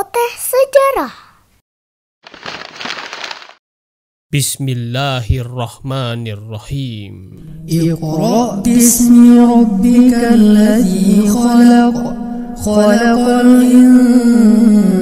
Celoteh Sejarah. Bismillahirrahmanirrahim. Iqra bismi rabbikal ladzi khalaq. Khalaqal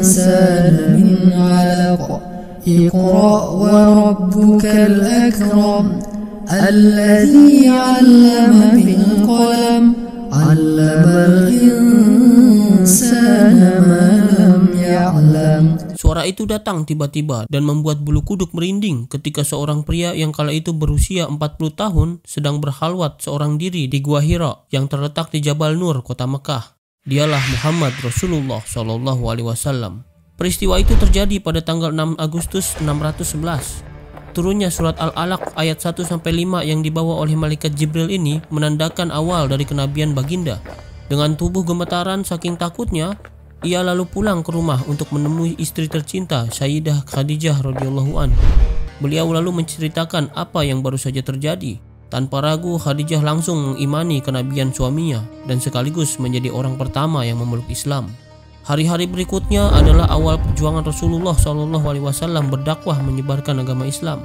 insana min 'alaq. Iqra wa rabbukal akram. Alladzi 'allama bil qalam. 'Allamal insana ma lam ya'lam. Suara itu datang tiba-tiba dan membuat bulu kuduk merinding ketika seorang pria yang kala itu berusia 40 tahun sedang berkhalwat seorang diri di Gua Hira yang terletak di Jabal Nur, kota Mekah. Dialah Muhammad Rasulullah SAW. Peristiwa itu terjadi pada tanggal 6 Agustus 611. Turunnya surat Al-Alaq ayat 1-5 yang dibawa oleh malaikat Jibril ini menandakan awal dari kenabian baginda. Dengan tubuh gemetaran saking takutnya, ia lalu pulang ke rumah untuk menemui istri tercinta Sayyidah Khadijah radhiyallahu an. Beliau lalu menceritakan apa yang baru saja terjadi. Tanpa ragu, Khadijah langsung mengimani kenabian suaminya dan sekaligus menjadi orang pertama yang memeluk Islam. Hari-hari berikutnya adalah awal perjuangan Rasulullah SAW berdakwah menyebarkan agama Islam.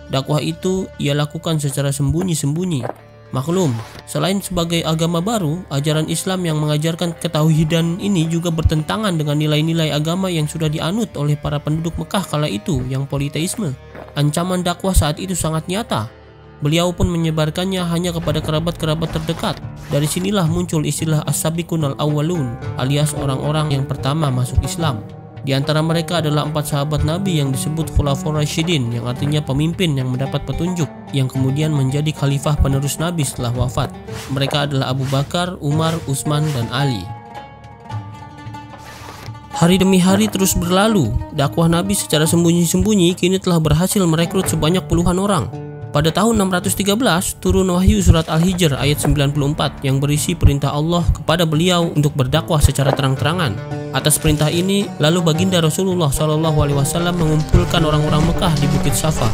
Dakwah itu ia lakukan secara sembunyi-sembunyi. Maklum, selain sebagai agama baru, ajaran Islam yang mengajarkan ketauhidan ini juga bertentangan dengan nilai-nilai agama yang sudah dianut oleh para penduduk Mekah kala itu yang politeisme. Ancaman dakwah saat itu sangat nyata. Beliau pun menyebarkannya hanya kepada kerabat-kerabat terdekat. Dari sinilah muncul istilah as-sabiqun al-awwalun, alias orang-orang yang pertama masuk Islam. Di antara mereka adalah 4 sahabat Nabi yang disebut Khulafaur Rasyidin, yang artinya pemimpin yang mendapat petunjuk, yang kemudian menjadi khalifah penerus Nabi setelah wafat. Mereka adalah Abu Bakar, Umar, Utsman, dan Ali. Hari demi hari terus berlalu. Dakwah Nabi secara sembunyi-sembunyi kini telah berhasil merekrut sebanyak puluhan orang. Pada tahun 613 turun wahyu surat Al-Hijr ayat 94 yang berisi perintah Allah kepada beliau untuk berdakwah secara terang-terangan. Atas perintah ini, lalu baginda Rasulullah SAW mengumpulkan orang-orang Mekah di Bukit Safa.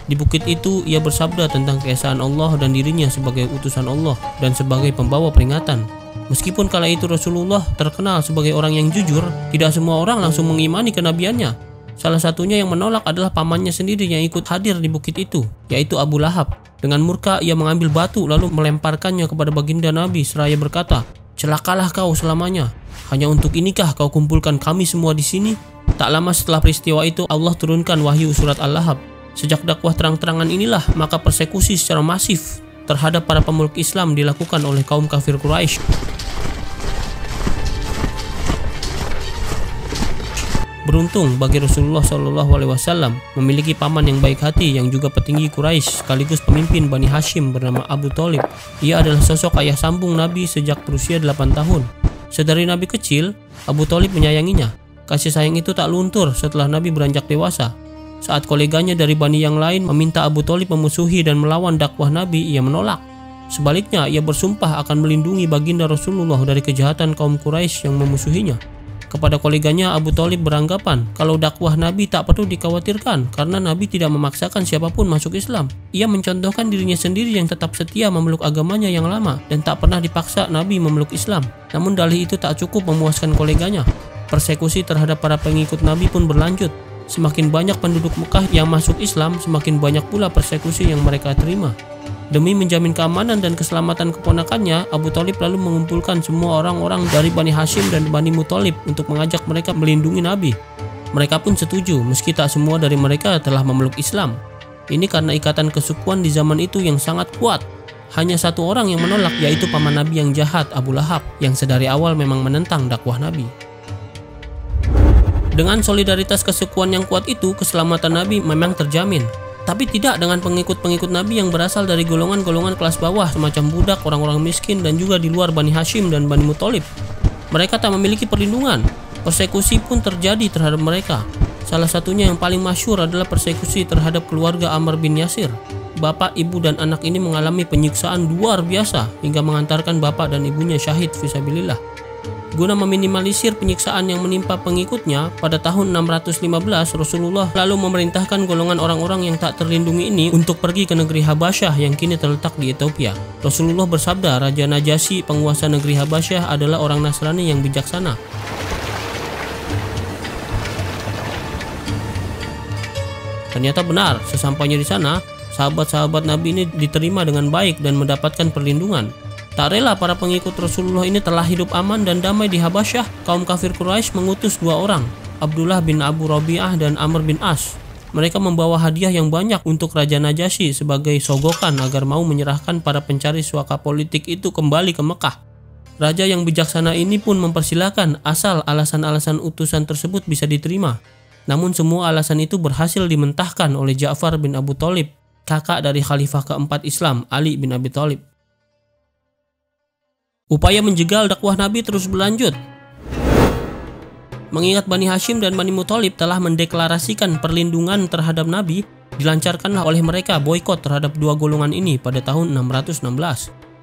Di bukit itu ia bersabda tentang keesaan Allah dan dirinya sebagai utusan Allah dan sebagai pembawa peringatan. Meskipun kala itu Rasulullah terkenal sebagai orang yang jujur, tidak semua orang langsung mengimani kenabiannya. Salah satunya yang menolak adalah pamannya sendiri yang ikut hadir di bukit itu, yaitu Abu Lahab. Dengan murka ia mengambil batu lalu melemparkannya kepada baginda Nabi seraya berkata, "Celakalah kau selamanya. Hanya untuk inikah kau kumpulkan kami semua di sini?" Tak lama setelah peristiwa itu Allah turunkan wahyu surat Al-Lahab. Sejak dakwah terang-terangan inilah maka persekusi secara masif terhadap para pemeluk Islam dilakukan oleh kaum kafir Quraisy. Beruntung bagi Rasulullah SAW memiliki paman yang baik hati yang juga petinggi Quraisy sekaligus pemimpin Bani Hashim bernama Abu Thalib. Ia adalah sosok ayah sambung Nabi sejak berusia 8 tahun. Sedari Nabi kecil, Abu Thalib menyayanginya. Kasih sayang itu tak luntur setelah Nabi beranjak dewasa. Saat koleganya dari Bani yang lain meminta Abu Thalib memusuhi dan melawan dakwah Nabi, ia menolak. Sebaliknya, ia bersumpah akan melindungi baginda Rasulullah dari kejahatan kaum Quraisy yang memusuhinya. Kepada koleganya, Abu Thalib beranggapan kalau dakwah Nabi tak perlu dikhawatirkan karena Nabi tidak memaksakan siapapun masuk Islam. Ia mencontohkan dirinya sendiri yang tetap setia memeluk agamanya yang lama dan tak pernah dipaksa Nabi memeluk Islam. Namun dalih itu tak cukup memuaskan koleganya. Persekusi terhadap para pengikut Nabi pun berlanjut. Semakin banyak penduduk Mekah yang masuk Islam, semakin banyak pula persekusi yang mereka terima. Demi menjamin keamanan dan keselamatan keponakannya, Abu Thalib lalu mengumpulkan semua orang-orang dari Bani Hashim dan Bani Muthalib untuk mengajak mereka melindungi Nabi. Mereka pun setuju meski tak semua dari mereka telah memeluk Islam. Ini karena ikatan kesukuan di zaman itu yang sangat kuat. Hanya satu orang yang menolak, yaitu paman Nabi yang jahat, Abu Lahab, yang sedari awal memang menentang dakwah Nabi. Dengan solidaritas kesukuan yang kuat itu, keselamatan Nabi memang terjamin. Tapi tidak dengan pengikut-pengikut Nabi yang berasal dari golongan-golongan kelas bawah semacam budak, orang-orang miskin, dan juga di luar Bani Hashim dan Bani Muthalib. Mereka tak memiliki perlindungan. Persekusi pun terjadi terhadap mereka. Salah satunya yang paling masyhur adalah persekusi terhadap keluarga Ammar bin Yasir. Bapak, ibu, dan anak ini mengalami penyiksaan luar biasa hingga mengantarkan bapak dan ibunya syahid fisabilillah. Guna meminimalisir penyiksaan yang menimpa pengikutnya, pada tahun 615 Rasulullah lalu memerintahkan golongan orang-orang yang tak terlindungi ini untuk pergi ke negeri Habasyah yang kini terletak di Ethiopia. Rasulullah bersabda, Raja Najasyi, penguasa negeri Habasyah, adalah orang Nasrani yang bijaksana. Ternyata benar, sesampainya di sana, sahabat-sahabat Nabi ini diterima dengan baik dan mendapatkan perlindungan. Tak rela para pengikut Rasulullah ini telah hidup aman dan damai di Habasyah, kaum kafir Quraisy mengutus dua orang, Abdullah bin Abu Rabi'ah dan Amr bin As. Mereka membawa hadiah yang banyak untuk Raja Najasyi sebagai sogokan agar mau menyerahkan para pencari suaka politik itu kembali ke Mekah. Raja yang bijaksana ini pun mempersilahkan asal alasan-alasan utusan tersebut bisa diterima. Namun semua alasan itu berhasil dimentahkan oleh Ja'far bin Abu Thalib, kakak dari khalifah keempat Islam, Ali bin Abi Thalib. Upaya menjegal dakwah Nabi terus berlanjut. Mengingat Bani Hashim dan Bani Muthalib telah mendeklarasikan perlindungan terhadap Nabi, dilancarkanlah oleh mereka boikot terhadap dua golongan ini pada tahun 616.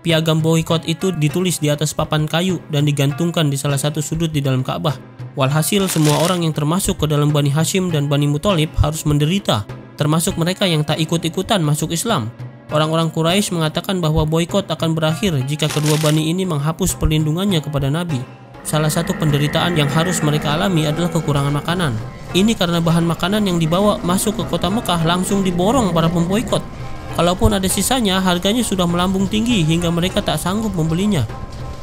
Piagam boikot itu ditulis di atas papan kayu dan digantungkan di salah satu sudut di dalam Ka'bah. Walhasil semua orang yang termasuk ke dalam Bani Hashim dan Bani Muthalib harus menderita, termasuk mereka yang tak ikut-ikutan masuk Islam. Orang-orang Quraisy mengatakan bahwa boikot akan berakhir jika kedua bani ini menghapus perlindungannya kepada Nabi. Salah satu penderitaan yang harus mereka alami adalah kekurangan makanan. Ini karena bahan makanan yang dibawa masuk ke kota Mekah langsung diborong para pemboikot. Kalaupun ada sisanya, harganya sudah melambung tinggi hingga mereka tak sanggup membelinya.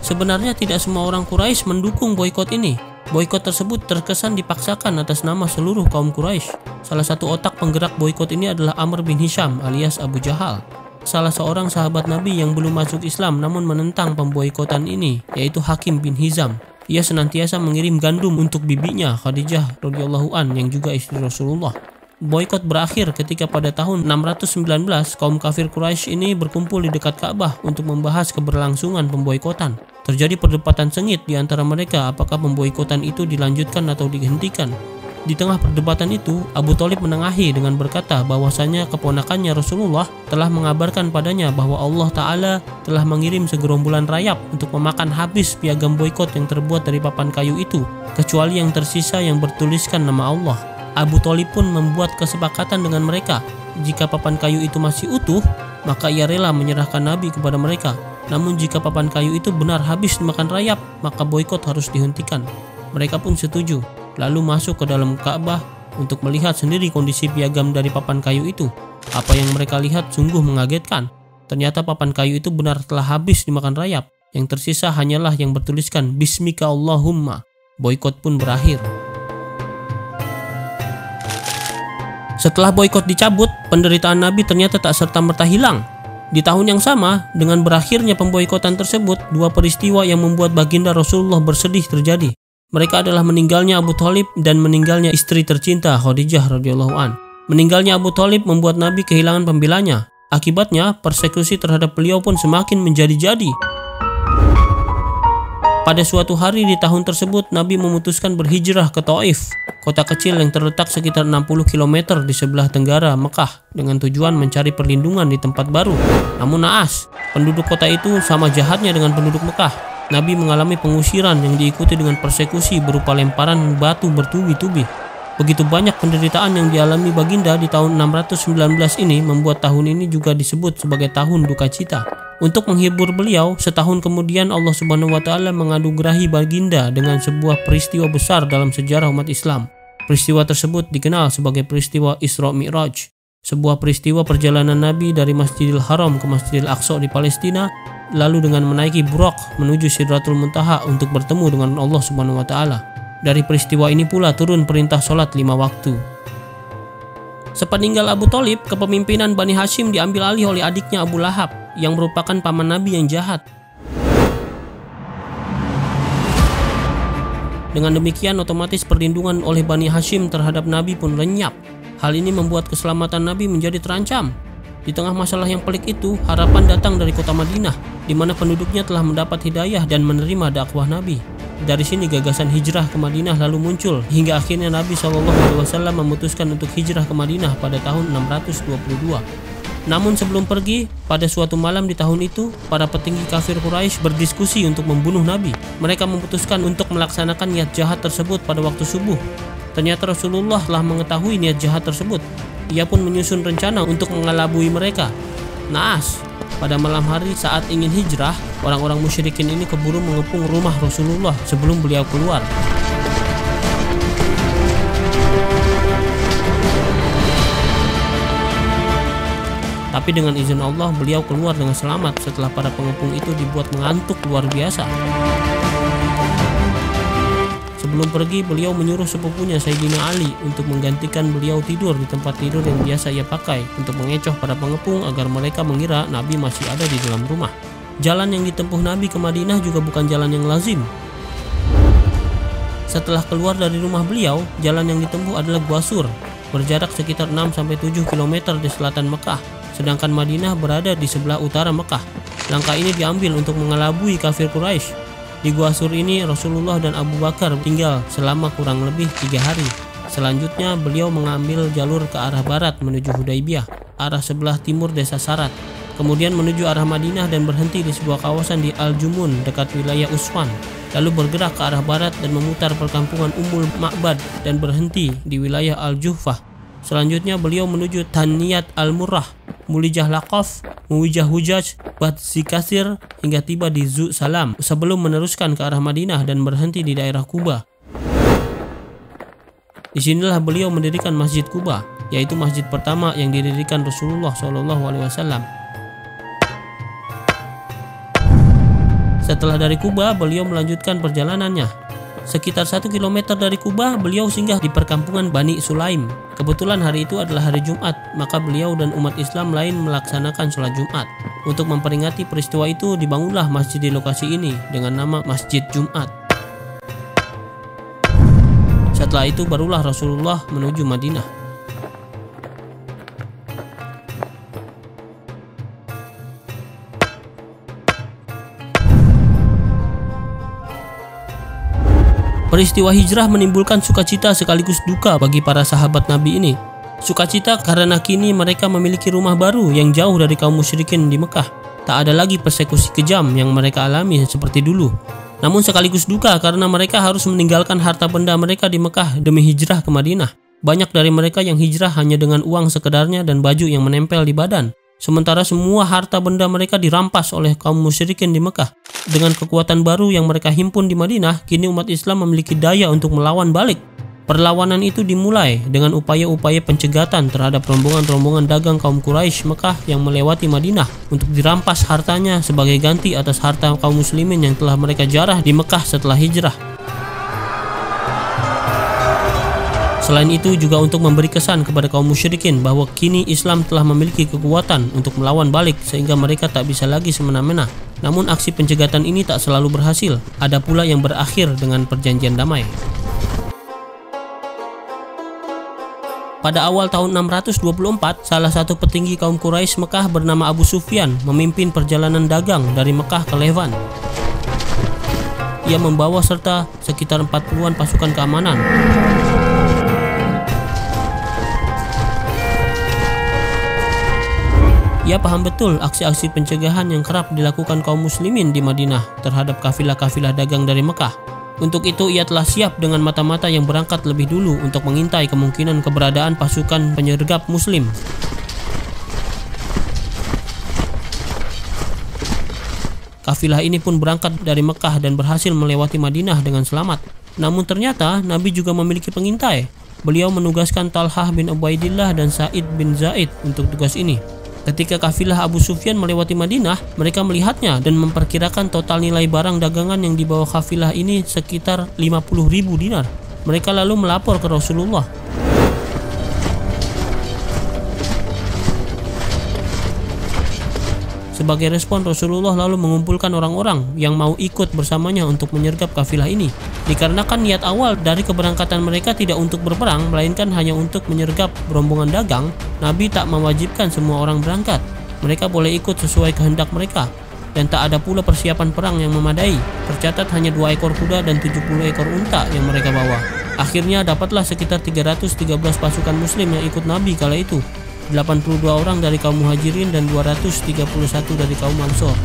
Sebenarnya tidak semua orang Quraisy mendukung boikot ini. Boikot tersebut terkesan dipaksakan atas nama seluruh kaum Quraisy. Salah satu otak penggerak boikot ini adalah Amr bin Hisham alias Abu Jahal, salah seorang sahabat Nabi yang belum masuk Islam namun menentang pemboikotan ini, yaitu Hakim bin Hizam. Ia senantiasa mengirim gandum untuk bibinya Khadijah radhiyallahu an yang juga istri Rasulullah. Boikot berakhir ketika pada tahun 619 kaum kafir Quraisy ini berkumpul di dekat Ka'bah untuk membahas keberlangsungan pemboikotan. Terjadi perdebatan sengit di antara mereka apakah pemboikotan itu dilanjutkan atau dihentikan. Di tengah perdebatan itu, Abu Thalib menengahi dengan berkata bahwasanya keponakannya Rasulullah telah mengabarkan padanya bahwa Allah Ta'ala telah mengirim segerombolan rayap untuk memakan habis piagam boikot yang terbuat dari papan kayu itu, kecuali yang tersisa yang bertuliskan nama Allah. Abu Thalib pun membuat kesepakatan dengan mereka. Jika papan kayu itu masih utuh, maka ia rela menyerahkan Nabi kepada mereka. Namun jika papan kayu itu benar habis dimakan rayap, maka boikot harus dihentikan. Mereka pun setuju, lalu masuk ke dalam Ka'bah untuk melihat sendiri kondisi piagam dari papan kayu itu. Apa yang mereka lihat sungguh mengagetkan. Ternyata papan kayu itu benar telah habis dimakan rayap. Yang tersisa hanyalah yang bertuliskan Bismika Allahumma. Boikot pun berakhir. Setelah boikot dicabut, penderitaan Nabi ternyata tak serta-merta hilang. Di tahun yang sama, dengan berakhirnya pemboikotan tersebut, dua peristiwa yang membuat baginda Rasulullah bersedih terjadi. Mereka adalah meninggalnya Abu Thalib dan meninggalnya istri tercinta Khadijah radhiyallahu an. Meninggalnya Abu Thalib membuat Nabi kehilangan pembelanya. Akibatnya, persekusi terhadap beliau pun semakin menjadi-jadi. Pada suatu hari di tahun tersebut, Nabi memutuskan berhijrah ke Taif, kota kecil yang terletak sekitar 60 km di sebelah tenggara Mekah, dengan tujuan mencari perlindungan di tempat baru. Namun naas, penduduk kota itu sama jahatnya dengan penduduk Mekah. Nabi mengalami pengusiran yang diikuti dengan persekusi berupa lemparan batu bertubi-tubi. Begitu banyak penderitaan yang dialami baginda di tahun 619 ini membuat tahun ini juga disebut sebagai tahun duka cita. Untuk menghibur beliau, setahun kemudian Allah Subhanahu wa Ta'ala menganugerahi baginda dengan sebuah peristiwa besar dalam sejarah umat Islam. Peristiwa tersebut dikenal sebagai peristiwa Isra Mi'raj, sebuah peristiwa perjalanan Nabi dari Masjidil Haram ke Masjidil Aqsa di Palestina, lalu dengan menaiki Buraq menuju Sidratul Muntaha untuk bertemu dengan Allah Subhanahu wa Ta'ala. Dari peristiwa ini pula turun perintah sholat 5 waktu. Sepeninggal Abu Thalib, kepemimpinan Bani Hashim diambil alih oleh adiknya Abu Lahab, yang merupakan paman Nabi yang jahat. Dengan demikian, otomatis perlindungan oleh Bani Hashim terhadap Nabi pun lenyap. Hal ini membuat keselamatan Nabi menjadi terancam. Di tengah masalah yang pelik itu, harapan datang dari kota Madinah, di mana penduduknya telah mendapat hidayah dan menerima dakwah Nabi. Dari sini gagasan hijrah ke Madinah lalu muncul, hingga akhirnya Nabi SAW memutuskan untuk hijrah ke Madinah pada tahun 622. Namun sebelum pergi, pada suatu malam di tahun itu, para petinggi kafir Quraisy berdiskusi untuk membunuh Nabi. Mereka memutuskan untuk melaksanakan niat jahat tersebut pada waktu subuh. Ternyata Rasulullah telah mengetahui niat jahat tersebut. Ia pun menyusun rencana untuk mengelabui mereka. Naas, pada malam hari saat ingin hijrah, orang-orang musyrikin ini keburu mengepung rumah Rasulullah sebelum beliau keluar. Tapi dengan izin Allah, beliau keluar dengan selamat setelah para pengepung itu dibuat mengantuk luar biasa. Sebelum pergi, beliau menyuruh sepupunya Sayyidina Ali untuk menggantikan beliau tidur di tempat tidur yang biasa ia pakai untuk mengecoh para pengepung agar mereka mengira Nabi masih ada di dalam rumah. Jalan yang ditempuh Nabi ke Madinah juga bukan jalan yang lazim. Setelah keluar dari rumah beliau, jalan yang ditempuh adalah Gua Sur, berjarak sekitar 6-7 km di selatan Mekah. Sedangkan Madinah berada di sebelah utara Mekah. Langkah ini diambil untuk mengelabui kafir Quraisy. Di Gua Sur ini Rasulullah dan Abu Bakar tinggal selama kurang lebih 3 hari. Selanjutnya beliau mengambil jalur ke arah barat menuju Hudaybiyah, arah sebelah timur desa Sarat. Kemudian menuju arah Madinah dan berhenti di sebuah kawasan di Al-Jumun dekat wilayah Usfan. Lalu bergerak ke arah barat dan memutar perkampungan Ummul Ma'bad dan berhenti di wilayah Al-Juhfah. Selanjutnya beliau menuju Taniyat Al-Murrah, Mulijah Laqaf, Muwijah Hujaj, Bad Zikasir hingga tiba di Zu Salam sebelum meneruskan ke arah Madinah dan berhenti di daerah Kuba. Disinilah beliau mendirikan Masjid Kuba, yaitu masjid pertama yang didirikan Rasulullah SAW. Setelah dari Kuba, beliau melanjutkan perjalanannya. Sekitar 1 km dari Kuba, beliau singgah di perkampungan Bani Sulaim. Kebetulan hari itu adalah hari Jumat, maka beliau dan umat Islam lain melaksanakan sholat Jumat. Untuk memperingati peristiwa itu, dibangunlah masjid di lokasi ini dengan nama Masjid Jumat. Setelah itu barulah Rasulullah menuju Madinah. Peristiwa hijrah menimbulkan sukacita sekaligus duka bagi para sahabat Nabi ini. Sukacita karena kini mereka memiliki rumah baru yang jauh dari kaum musyrikin di Mekah. Tak ada lagi persekusi kejam yang mereka alami seperti dulu. Namun sekaligus duka karena mereka harus meninggalkan harta benda mereka di Mekah demi hijrah ke Madinah. Banyak dari mereka yang hijrah hanya dengan uang sekedarnya dan baju yang menempel di badan. Sementara semua harta benda mereka dirampas oleh kaum musyrikin di Mekah. Dengan kekuatan baru yang mereka himpun di Madinah, kini umat Islam memiliki daya untuk melawan balik. Perlawanan itu dimulai dengan upaya-upaya pencegatan terhadap rombongan-rombongan dagang kaum Quraisy Mekah yang melewati Madinah untuk dirampas hartanya sebagai ganti atas harta kaum muslimin yang telah mereka jarah di Mekah setelah hijrah. Selain itu juga untuk memberi kesan kepada kaum musyrikin bahwa kini Islam telah memiliki kekuatan untuk melawan balik sehingga mereka tak bisa lagi semena-mena. Namun aksi pencegatan ini tak selalu berhasil. Ada pula yang berakhir dengan perjanjian damai. Pada awal tahun 624, salah satu petinggi kaum Quraisy Mekah bernama Abu Sufyan memimpin perjalanan dagang dari Mekah ke Levan. Ia membawa serta sekitar 40-an pasukan keamanan. Ia paham betul aksi-aksi pencegahan yang kerap dilakukan kaum muslimin di Madinah terhadap kafilah-kafilah dagang dari Mekah. Untuk itu ia telah siap dengan mata-mata yang berangkat lebih dulu untuk mengintai kemungkinan keberadaan pasukan penyergap muslim. Kafilah ini pun berangkat dari Mekah dan berhasil melewati Madinah dengan selamat. Namun ternyata Nabi juga memiliki pengintai. Beliau menugaskan Talhah bin Ubaidillah dan Sa'id bin Zaid untuk tugas ini. Ketika kafilah Abu Sufyan melewati Madinah, mereka melihatnya dan memperkirakan total nilai barang dagangan yang dibawa kafilah ini sekitar 50.000 dinar. Mereka lalu melapor ke Rasulullah. Sebagai respon, Rasulullah lalu mengumpulkan orang-orang yang mau ikut bersamanya untuk menyergap kafilah ini. Dikarenakan niat awal dari keberangkatan mereka tidak untuk berperang, melainkan hanya untuk menyergap rombongan dagang, Nabi tak mewajibkan semua orang berangkat. Mereka boleh ikut sesuai kehendak mereka. Dan tak ada pula persiapan perang yang memadai. Tercatat hanya 2 ekor kuda dan 70 ekor unta yang mereka bawa. Akhirnya dapatlah sekitar 313 pasukan muslim yang ikut Nabi kala itu. 82 orang dari kaum Muhajirin dan 231 dari kaum Ansor.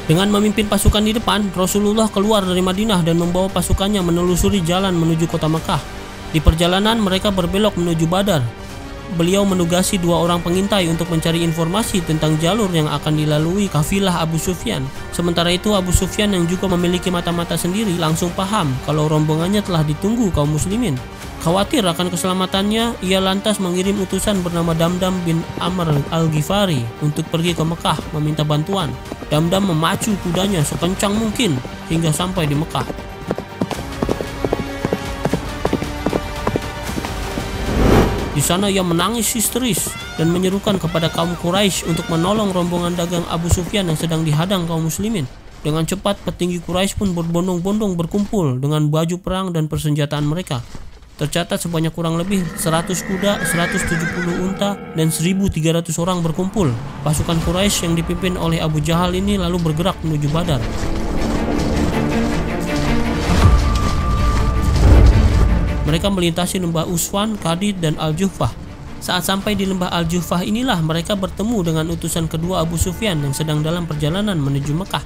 Dengan memimpin pasukan di depan, Rasulullah keluar dari Madinah dan membawa pasukannya menelusuri jalan menuju kota Mekah. Di perjalanan mereka berbelok menuju Badar. Beliau menugasi 2 orang pengintai untuk mencari informasi tentang jalur yang akan dilalui kafilah Abu Sufyan. Sementara itu Abu Sufyan yang juga memiliki mata-mata sendiri langsung paham kalau rombongannya telah ditunggu kaum muslimin. Khawatir akan keselamatannya, ia lantas mengirim utusan bernama Damdam bin Amr al-Ghifari untuk pergi ke Mekah meminta bantuan. Damdam memacu kudanya sekencang mungkin hingga sampai di Mekah. Di sana ia menangis histeris dan menyerukan kepada kaum Quraisy untuk menolong rombongan dagang Abu Sufyan yang sedang dihadang kaum muslimin. Dengan cepat petinggi Quraisy pun berbondong-bondong berkumpul dengan baju perang dan persenjataan mereka. Tercatat sebanyak kurang lebih 100 kuda, 170 unta, dan 1.300 orang berkumpul. Pasukan Quraisy yang dipimpin oleh Abu Jahal ini lalu bergerak menuju Badar. Mereka melintasi lembah Uswan, Qadid, dan Al-Juhfah. Saat sampai di lembah Al-Juhfah inilah mereka bertemu dengan utusan kedua Abu Sufyan yang sedang dalam perjalanan menuju Mekah.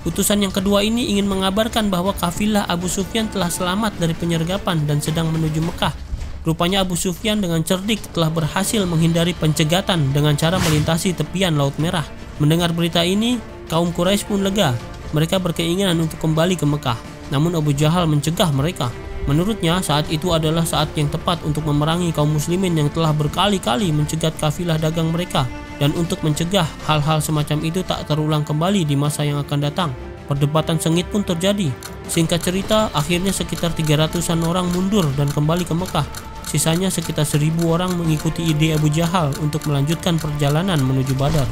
Utusan yang kedua ini ingin mengabarkan bahwa kafilah Abu Sufyan telah selamat dari penyergapan dan sedang menuju Mekah. Rupanya Abu Sufyan dengan cerdik telah berhasil menghindari pencegatan dengan cara melintasi tepian Laut Merah. Mendengar berita ini, kaum Quraisy pun lega. Mereka berkeinginan untuk kembali ke Mekah. Namun Abu Jahal mencegah mereka. Menurutnya saat itu adalah saat yang tepat untuk memerangi kaum muslimin yang telah berkali-kali mencegat kafilah dagang mereka. Dan untuk mencegah hal-hal semacam itu tak terulang kembali di masa yang akan datang. Perdebatan sengit pun terjadi. Singkat cerita, akhirnya sekitar 300-an orang mundur dan kembali ke Mekah. Sisanya sekitar 1.000 orang mengikuti ide Abu Jahal untuk melanjutkan perjalanan menuju Badar.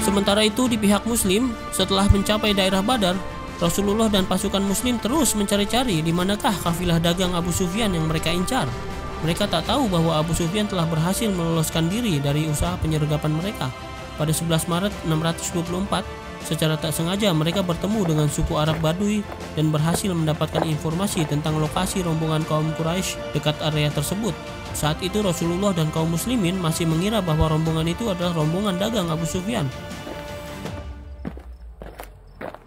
Sementara itu di pihak Muslim, setelah mencapai daerah Badar, Rasulullah dan pasukan Muslim terus mencari-cari di manakah kafilah dagang Abu Sufyan yang mereka incar. Mereka tak tahu bahwa Abu Sufyan telah berhasil meloloskan diri dari usaha penyergapan mereka. Pada 11 Maret 624, secara tak sengaja mereka bertemu dengan suku Arab Baduy dan berhasil mendapatkan informasi tentang lokasi rombongan kaum Quraisy dekat area tersebut. Saat itu Rasulullah dan kaum muslimin masih mengira bahwa rombongan itu adalah rombongan dagang Abu Sufyan.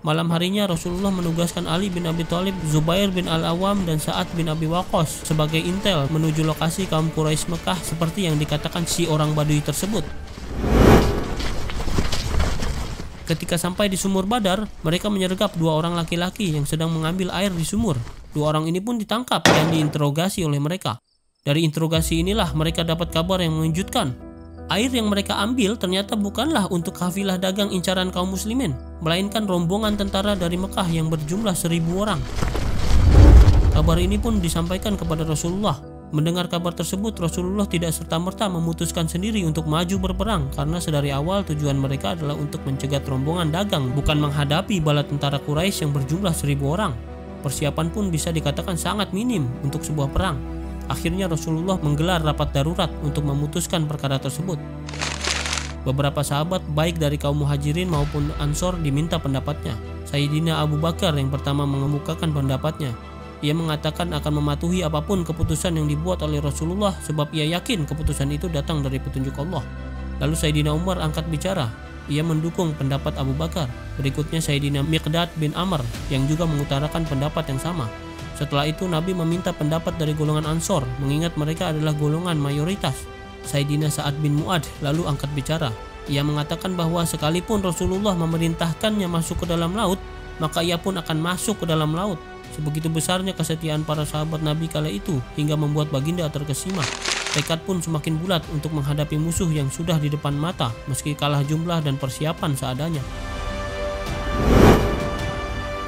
Malam harinya Rasulullah menugaskan Ali bin Abi Thalib, Zubair bin Al-Awwam, dan Sa'ad bin Abi Waqqas sebagai intel menuju lokasi kaum Quraisy Mekah seperti yang dikatakan si orang Baduy tersebut. Ketika sampai di sumur Badar, mereka menyergap 2 orang laki-laki yang sedang mengambil air di sumur. 2 orang ini pun ditangkap dan diinterogasi oleh mereka. Dari interogasi inilah mereka dapat kabar yang mengejutkan. Air yang mereka ambil ternyata bukanlah untuk kafilah dagang incaran kaum muslimin, melainkan rombongan tentara dari Mekah yang berjumlah 1.000 orang. Kabar ini pun disampaikan kepada Rasulullah. Mendengar kabar tersebut, Rasulullah tidak serta-merta memutuskan sendiri untuk maju berperang karena sedari awal tujuan mereka adalah untuk mencegat rombongan dagang, bukan menghadapi bala tentara Quraisy yang berjumlah 1.000 orang. Persiapan pun bisa dikatakan sangat minim untuk sebuah perang. Akhirnya Rasulullah menggelar rapat darurat untuk memutuskan perkara tersebut. Beberapa sahabat baik dari kaum Muhajirin maupun Ansor diminta pendapatnya. Sayyidina Abu Bakar yang pertama mengemukakan pendapatnya. Ia mengatakan akan mematuhi apapun keputusan yang dibuat oleh Rasulullah sebab ia yakin keputusan itu datang dari petunjuk Allah. Lalu Sayyidina Umar angkat bicara. Ia mendukung pendapat Abu Bakar. Berikutnya Sayyidina Miqdad bin Amr yang juga mengutarakan pendapat yang sama. Setelah itu Nabi meminta pendapat dari golongan Ansor, mengingat mereka adalah golongan mayoritas. Sayyidina Sa'ad bin Mu'adh lalu angkat bicara. Ia mengatakan bahwa sekalipun Rasulullah memerintahkannya masuk ke dalam laut, maka ia pun akan masuk ke dalam laut. Sebegitu besarnya kesetiaan para sahabat Nabi kala itu hingga membuat baginda terkesima. Tekad pun semakin bulat untuk menghadapi musuh yang sudah di depan mata, meski kalah jumlah dan persiapan seadanya.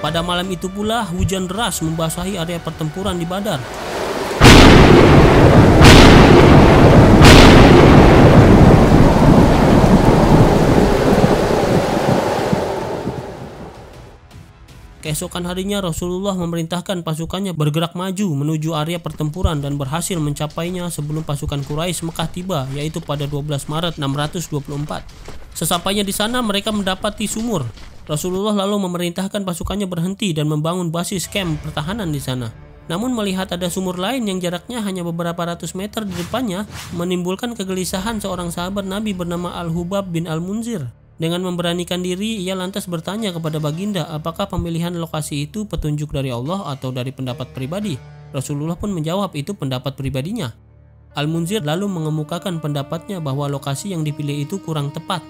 Pada malam itu pula hujan deras membasahi area pertempuran di Badar. Keesokan harinya Rasulullah memerintahkan pasukannya bergerak maju menuju area pertempuran dan berhasil mencapainya sebelum pasukan Quraisy Mekah tiba, yaitu pada 12 Maret 624. Sesampainya di sana mereka mendapati sumur. Rasulullah lalu memerintahkan pasukannya berhenti dan membangun basis camp pertahanan di sana. Namun melihat ada sumur lain yang jaraknya hanya beberapa ratus meter di depannya, menimbulkan kegelisahan seorang sahabat Nabi bernama Al-Hubab bin Al-Munzir. Dengan memberanikan diri, ia lantas bertanya kepada baginda apakah pemilihan lokasi itu petunjuk dari Allah atau dari pendapat pribadi. Rasulullah pun menjawab itu pendapat pribadinya. Al-Munzir lalu mengemukakan pendapatnya bahwa lokasi yang dipilih itu kurang tepat.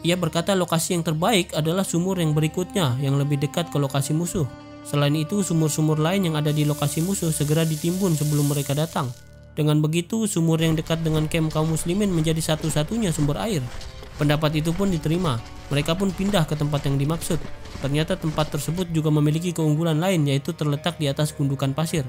Ia berkata lokasi yang terbaik adalah sumur yang berikutnya yang lebih dekat ke lokasi musuh. Selain itu, sumur-sumur lain yang ada di lokasi musuh segera ditimbun sebelum mereka datang. Dengan begitu, sumur yang dekat dengan kamp kaum muslimin menjadi satu-satunya sumber air. Pendapat itu pun diterima. Mereka pun pindah ke tempat yang dimaksud. Ternyata tempat tersebut juga memiliki keunggulan lain, yaitu terletak di atas gundukan pasir.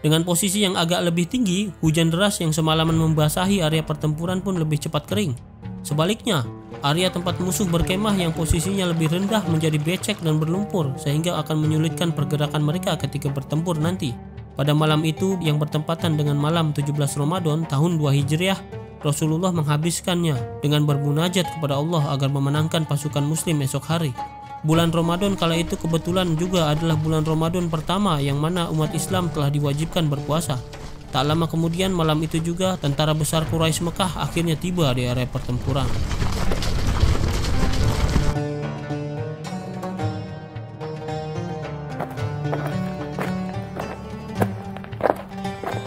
Dengan posisi yang agak lebih tinggi, hujan deras yang semalaman membasahi area pertempuran pun lebih cepat kering. Sebaliknya, area tempat musuh berkemah yang posisinya lebih rendah menjadi becek dan berlumpur, sehingga akan menyulitkan pergerakan mereka ketika bertempur nanti. Pada malam itu yang bertempatan dengan malam 17 Ramadan tahun 2 Hijriah, Rasulullah menghabiskannya dengan bermunajat kepada Allah agar memenangkan pasukan muslim esok hari. Bulan Ramadan kala itu kebetulan juga adalah bulan Ramadan pertama yang mana umat Islam telah diwajibkan berpuasa. Tak lama kemudian malam itu juga tentara besar Quraisy Mekah akhirnya tiba di area pertempuran.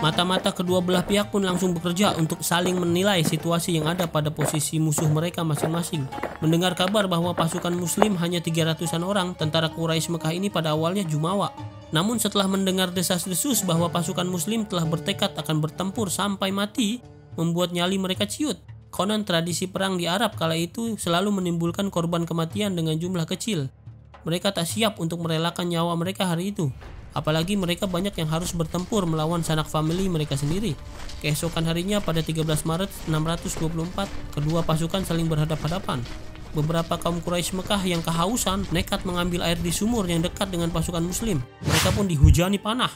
Mata-mata kedua belah pihak pun langsung bekerja untuk saling menilai situasi yang ada pada posisi musuh mereka masing-masing. Mendengar kabar bahwa pasukan muslim hanya 300-an orang, tentara Quraisy Mekah ini pada awalnya jumawa. Namun setelah mendengar desas-desus bahwa pasukan muslim telah bertekad akan bertempur sampai mati, membuat nyali mereka ciut. Konon tradisi perang di Arab kala itu selalu menimbulkan korban kematian dengan jumlah kecil. Mereka tak siap untuk merelakan nyawa mereka hari itu. Apalagi mereka banyak yang harus bertempur melawan sanak famili mereka sendiri. Keesokan harinya pada 13 Maret 624, kedua pasukan saling berhadap-hadapan. Beberapa kaum Quraisy Mekah yang kehausan nekat mengambil air di sumur yang dekat dengan pasukan muslim. Mereka pun dihujani panah.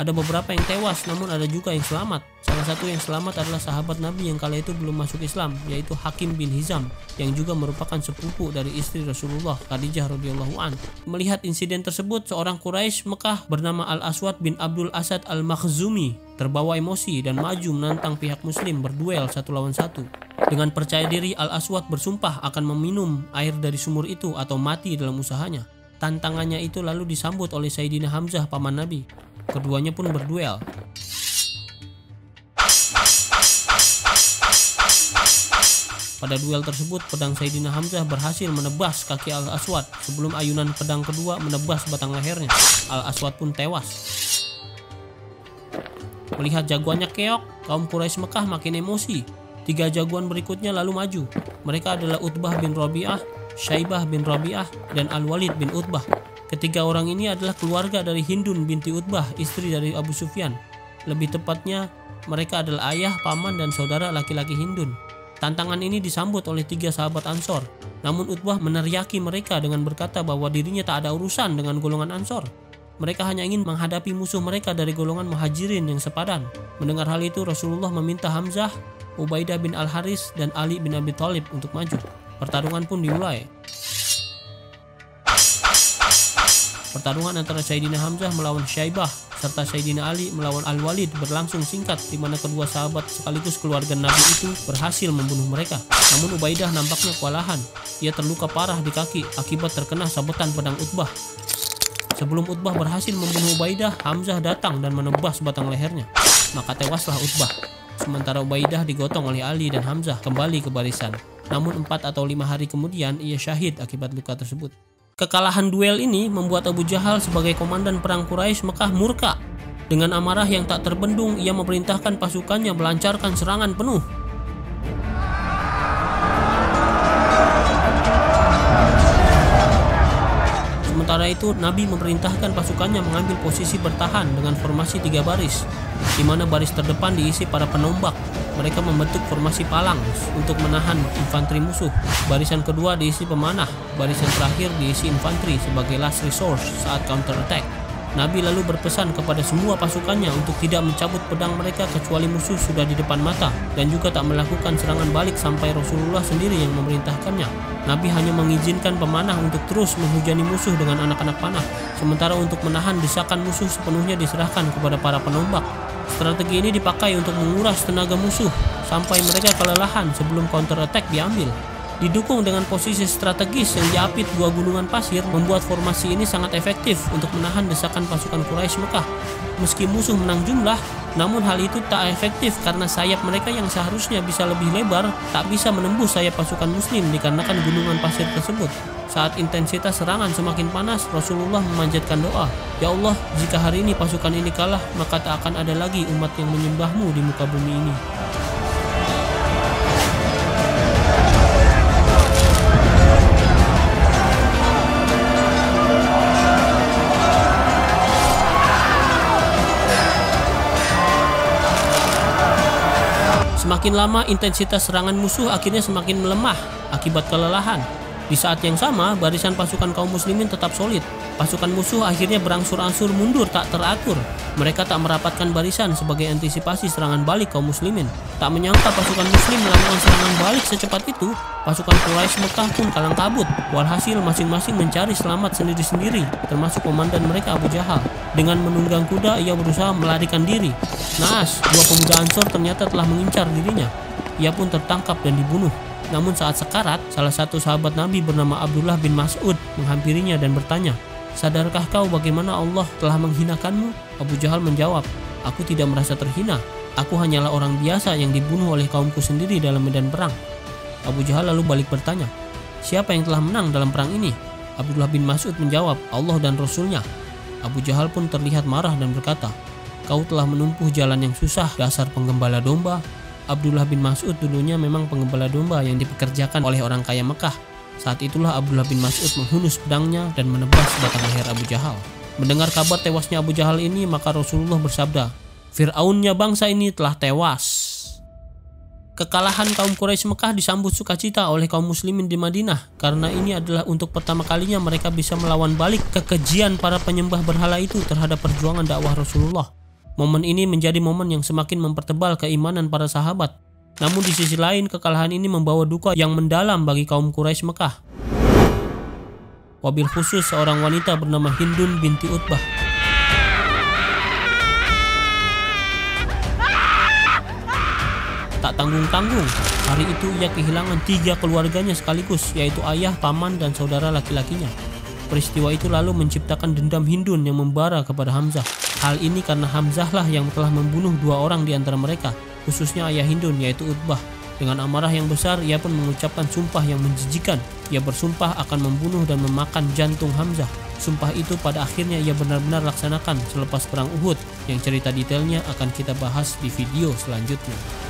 Ada beberapa yang tewas, namun ada juga yang selamat. Salah satu yang selamat adalah sahabat Nabi yang kala itu belum masuk Islam, yaitu Hakim bin Hizam, yang juga merupakan sepupu dari istri Rasulullah, Khadijah radhiyallahu an. Melihat insiden tersebut, seorang Quraisy Mekah bernama Al-Aswad bin Abdul Asad Al-Makhzumi terbawa emosi dan maju menantang pihak muslim berduel satu lawan satu. Dengan percaya diri, Al-Aswad bersumpah akan meminum air dari sumur itu atau mati dalam usahanya. Tantangannya itu lalu disambut oleh Sayyidina Hamzah, paman Nabi. Keduanya pun berduel. Pada duel tersebut, pedang Sayyidina Hamzah berhasil menebas kaki Al-Aswad sebelum ayunan pedang kedua menebas batang lehernya. Al-Aswad pun tewas. Melihat jagoannya keok, kaum Quraisy Mekah makin emosi. 3 jagoan berikutnya lalu maju. Mereka adalah Utbah bin Rabi'ah, Syaibah bin Rabi'ah, dan Al-Walid bin Utbah. Ketiga orang ini adalah keluarga dari Hindun binti Utbah, istri dari Abu Sufyan. Lebih tepatnya, mereka adalah ayah, paman, dan saudara laki-laki Hindun. Tantangan ini disambut oleh 3 sahabat Ansor. Namun Utbah meneriaki mereka dengan berkata bahwa dirinya tak ada urusan dengan golongan Ansor. Mereka hanya ingin menghadapi musuh mereka dari golongan Muhajirin yang sepadan. Mendengar hal itu, Rasulullah meminta Hamzah, Ubaidah bin Al-Haris, dan Ali bin Abi Thalib untuk maju. Pertarungan pun dimulai. Pertarungan antara Sayyidina Hamzah melawan Syaibah serta Sayyidina Ali melawan Al-Walid berlangsung singkat, di mana kedua sahabat sekaligus keluarga Nabi itu berhasil membunuh mereka. Namun Ubaidah nampaknya kewalahan. Ia terluka parah di kaki akibat terkena sabetan pedang Utbah. Sebelum Utbah berhasil membunuh Ubaidah, Hamzah datang dan menebas batang lehernya. Maka tewaslah Utbah. Sementara Ubaidah digotong oleh Ali dan Hamzah kembali ke barisan. Namun 4 atau 5 hari kemudian ia syahid akibat luka tersebut. Kekalahan duel ini membuat Abu Jahal sebagai komandan perang Quraisy Mekah murka. Dengan amarah yang tak terbendung, ia memerintahkan pasukannya melancarkan serangan penuh. Sementara itu Nabi memerintahkan pasukannya mengambil posisi bertahan dengan formasi 3 baris, di mana baris terdepan diisi para penombak. Mereka membentuk formasi palang untuk menahan infanteri musuh. Barisan kedua diisi pemanah, barisan terakhir diisi infanteri sebagai last resource saat counter attack. Nabi lalu berpesan kepada semua pasukannya untuk tidak mencabut pedang mereka kecuali musuh sudah di depan mata, dan juga tak melakukan serangan balik sampai Rasulullah sendiri yang memerintahkannya. Nabi hanya mengizinkan pemanah untuk terus menghujani musuh dengan anak-anak panah, sementara untuk menahan desakan musuh sepenuhnya diserahkan kepada para penombak. Strategi ini dipakai untuk menguras tenaga musuh sampai mereka kelelahan sebelum counter attack diambil. Didukung dengan posisi strategis yang diapit 2 gunungan pasir, membuat formasi ini sangat efektif untuk menahan desakan pasukan Quraisy Mekah. Meski musuh menang jumlah, namun hal itu tak efektif karena sayap mereka yang seharusnya bisa lebih lebar tak bisa menembus sayap pasukan muslim dikarenakan gunungan pasir tersebut. Saat intensitas serangan semakin panas, Rasulullah memanjatkan doa, "Ya Allah, jika hari ini pasukan ini kalah, maka tak akan ada lagi umat yang menyembahmu di muka bumi ini." Semakin lama intensitas serangan musuh akhirnya semakin melemah akibat kelelahan. Di saat yang sama, barisan pasukan kaum muslimin tetap solid. Pasukan musuh akhirnya berangsur-angsur mundur tak teratur. Mereka tak merapatkan barisan sebagai antisipasi serangan balik kaum muslimin. Tak menyangka pasukan muslim melakukan serangan balik secepat itu, pasukan Quraisy Mekah pun kalang kabut. Walhasil masing-masing mencari selamat sendiri-sendiri, termasuk komandan mereka Abu Jahal. Dengan menunggang kuda, ia berusaha melarikan diri. Naas, 2 pemuda Ansor ternyata telah mengincar dirinya. Ia pun tertangkap dan dibunuh. Namun saat sekarat, salah satu sahabat Nabi bernama Abdullah bin Mas'ud menghampirinya dan bertanya, "Sadarkah kau bagaimana Allah telah menghinakanmu?" Abu Jahal menjawab, "Aku tidak merasa terhina. Aku hanyalah orang biasa yang dibunuh oleh kaumku sendiri dalam medan perang." Abu Jahal lalu balik bertanya, "Siapa yang telah menang dalam perang ini?" Abdullah bin Mas'ud menjawab, "Allah dan Rasulnya." Abu Jahal pun terlihat marah dan berkata, "Kau telah menempuh jalan yang susah, dasar penggembala domba." Abdullah bin Mas'ud dulunya memang penggembala domba yang dipekerjakan oleh orang kaya Mekah. Saat itulah Abdullah bin Mas'ud menghunus pedangnya dan menebas batang leher Abu Jahal. Mendengar kabar tewasnya Abu Jahal ini, maka Rasulullah bersabda, "Fir'aunnya bangsa ini telah tewas." Kekalahan kaum Quraisy Mekah disambut sukacita oleh kaum muslimin di Madinah, karena ini adalah untuk pertama kalinya mereka bisa melawan balik kekejian para penyembah berhala itu terhadap perjuangan dakwah Rasulullah. Momen ini menjadi momen yang semakin mempertebal keimanan para sahabat. Namun di sisi lain, kekalahan ini membawa duka yang mendalam bagi kaum Quraisy Mekah. Wabil khusus seorang wanita bernama Hindun binti Utbah. Tak tanggung-tanggung, hari itu ia kehilangan 3 keluarganya sekaligus, yaitu ayah, paman, dan saudara laki-lakinya. Peristiwa itu lalu menciptakan dendam Hindun yang membara kepada Hamzah. Hal ini karena Hamzah lah yang telah membunuh 2 orang di antara mereka, khususnya ayah Hindun yaitu Utbah. Dengan amarah yang besar, ia pun mengucapkan sumpah yang menjijikan. Ia bersumpah akan membunuh dan memakan jantung Hamzah. Sumpah itu pada akhirnya ia benar-benar laksanakan selepas perang Uhud, yang cerita detailnya akan kita bahas di video selanjutnya.